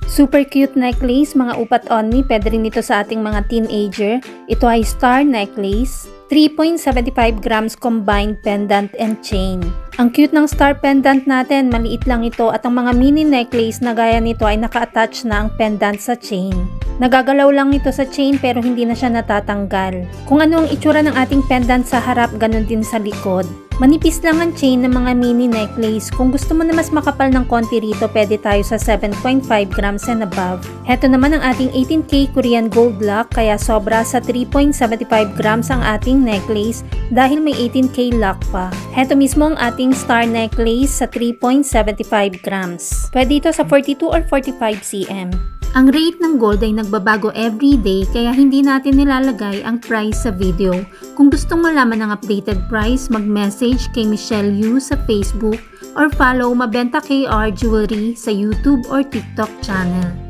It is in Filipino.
Super cute necklace, mga upat only. Pwede rin ito sa ating mga teenager. Ito ay star necklace. 3.75 grams combined pendant and chain. Ang cute ng star pendant natin, maliit lang ito at ang mga mini necklace na gaya nito ay naka-attach na ang pendant sa chain. Nagagalaw lang ito sa chain pero hindi na siya natatanggal. Kung ano ang itsura ng ating pendant sa harap, ganun din sa likod. Manipis lang ang chain ng mga mini necklace. Kung gusto mo na mas makapal ng konti rito, pwede tayo sa 7.5 grams and above. Heto naman ang ating 18K Korean gold lock, kaya sobra sa 3.75 grams ang ating necklace dahil may 18K lock pa. Heto mismo ang ating star necklace sa 3.75 grams. Pwede ito sa 42 or 45 cm. Ang rate ng gold ay nagbabago everyday kaya hindi natin nilalagay ang price sa video. Kung gustong malaman ang updated price, mag-message kay Michelle Yu sa Facebook or follow Mabenta KR Jewelry sa YouTube or TikTok channel.